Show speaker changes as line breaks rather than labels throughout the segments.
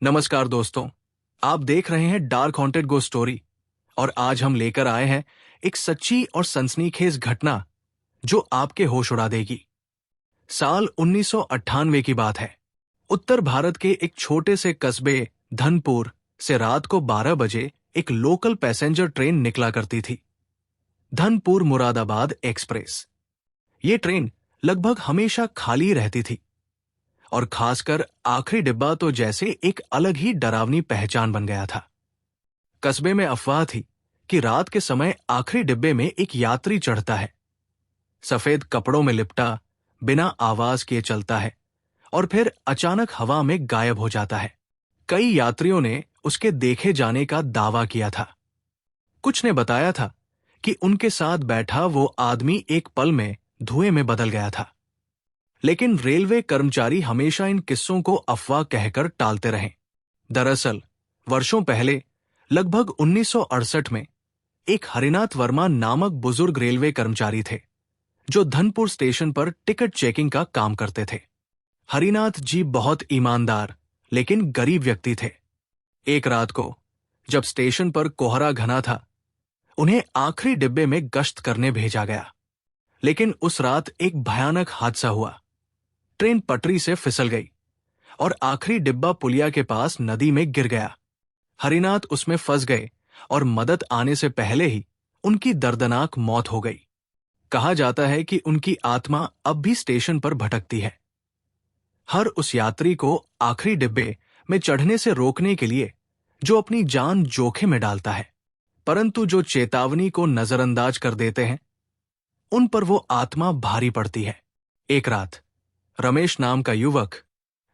नमस्कार दोस्तों, आप देख रहे हैं डार्क हॉन्टेड गो स्टोरी और आज हम लेकर आए हैं एक सच्ची और सनसनीखेज घटना जो आपके होश उड़ा देगी। साल 1998 की बात है। उत्तर भारत के एक छोटे से कस्बे धनपुर से रात को 12 बजे एक लोकल पैसेंजर ट्रेन निकला करती थी, धनपुर मुरादाबाद एक्सप्रेस। ये ट्रेन लगभग हमेशा खाली रहती थी और खासकर आखिरी डिब्बा तो जैसे एक अलग ही डरावनी पहचान बन गया था। कस्बे में अफवाह थी कि रात के समय आखिरी डिब्बे में एक यात्री चढ़ता है, सफेद कपड़ों में लिपटा, बिना आवाज किए चलता है और फिर अचानक हवा में गायब हो जाता है। कई यात्रियों ने उसके देखे जाने का दावा किया था। कुछ ने बताया था कि उनके साथ बैठा वो आदमी एक पल में धुएं में बदल गया था। लेकिन रेलवे कर्मचारी हमेशा इन किस्सों को अफवाह कहकर टालते रहे। दरअसल वर्षों पहले लगभग 1968 में एक हरिनाथ वर्मा नामक बुजुर्ग रेलवे कर्मचारी थे जो धनपुर स्टेशन पर टिकट चेकिंग का काम करते थे। हरिनाथ जी बहुत ईमानदार लेकिन गरीब व्यक्ति थे। एक रात को जब स्टेशन पर कोहरा घना था, उन्हें आखिरी डिब्बे में गश्त करने भेजा गया। लेकिन उस रात एक भयानक हादसा हुआ। ट्रेन पटरी से फिसल गई और आखिरी डिब्बा पुलिया के पास नदी में गिर गया। हरिनाथ उसमें फंस गए और मदद आने से पहले ही उनकी दर्दनाक मौत हो गई। कहा जाता है कि उनकी आत्मा अब भी स्टेशन पर भटकती है, हर उस यात्री को आखिरी डिब्बे में चढ़ने से रोकने के लिए जो अपनी जान जोखिम में डालता है, परंतु जो चेतावनी को नजरअंदाज कर देते हैं, उन पर वो आत्मा भारी पड़ती है। एक रात रमेश नाम का युवक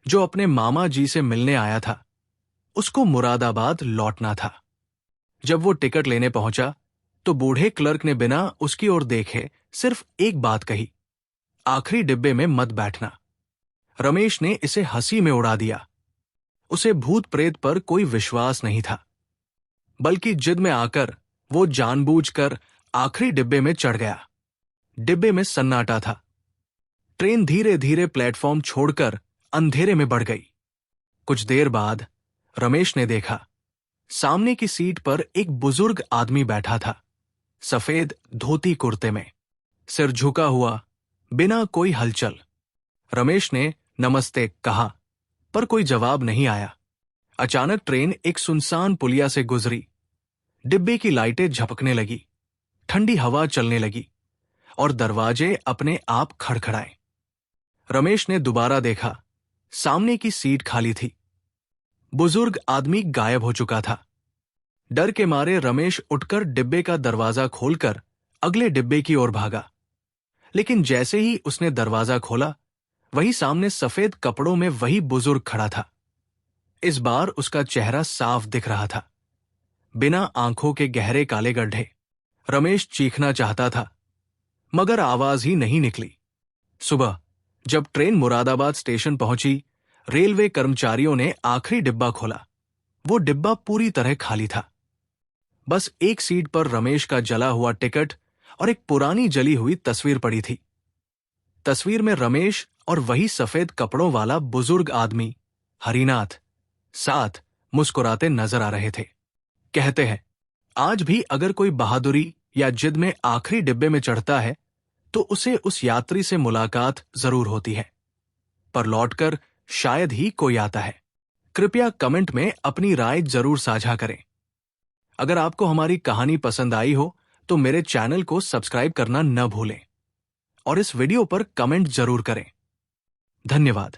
जो अपने मामा जी से मिलने आया था, उसको मुरादाबाद लौटना था। जब वो टिकट लेने पहुंचा तो बूढ़े क्लर्क ने बिना उसकी ओर देखे सिर्फ एक बात कही, आखिरी डिब्बे में मत बैठना। रमेश ने इसे हंसी में उड़ा दिया। उसे भूत प्रेत पर कोई विश्वास नहीं था, बल्कि जिद में आकर वो जानबूझकर आखिरी डिब्बे में चढ़ गया। डिब्बे में सन्नाटा था। ट्रेन धीरे धीरे प्लेटफॉर्म छोड़कर अंधेरे में बढ़ गई। कुछ देर बाद रमेश ने देखा, सामने की सीट पर एक बुजुर्ग आदमी बैठा था, सफेद धोती कुर्ते में, सिर झुका हुआ, बिना कोई हलचल। रमेश ने नमस्ते कहा, पर कोई जवाब नहीं आया। अचानक ट्रेन एक सुनसान पुलिया से गुजरी। डिब्बे की लाइटें झपकने लगी, ठंडी हवा चलने लगी और दरवाजे अपने आप खड़खड़ाए। रमेश ने दोबारा देखा, सामने की सीट खाली थी। बुजुर्ग आदमी गायब हो चुका था। डर के मारे रमेश उठकर डिब्बे का दरवाजा खोलकर अगले डिब्बे की ओर भागा। लेकिन जैसे ही उसने दरवाजा खोला, वही सामने सफेद कपड़ों में वही बुजुर्ग खड़ा था। इस बार उसका चेहरा साफ दिख रहा था, बिना आंखों के गहरे काले गड्ढे। रमेश चीखना चाहता था, मगर आवाज ही नहीं निकली। सुबह जब ट्रेन मुरादाबाद स्टेशन पहुंची, रेलवे कर्मचारियों ने आखिरी डिब्बा खोला। वो डिब्बा पूरी तरह खाली था। बस एक सीट पर रमेश का जला हुआ टिकट और एक पुरानी जली हुई तस्वीर पड़ी थी। तस्वीर में रमेश और वही सफेद कपड़ों वाला बुजुर्ग आदमी हरिनाथ साथ मुस्कुराते नजर आ रहे थे। कहते हैं, आज भी अगर कोई बहादुरी या जिद में आखिरी डिब्बे में चढ़ता है तो उसे उस यात्री से मुलाकात जरूर होती है, पर लौटकर शायद ही कोई आता है। कृपया कमेंट में अपनी राय जरूर साझा करें। अगर आपको हमारी कहानी पसंद आई हो तो मेरे चैनल को सब्सक्राइब करना न भूलें और इस वीडियो पर कमेंट जरूर करें। धन्यवाद।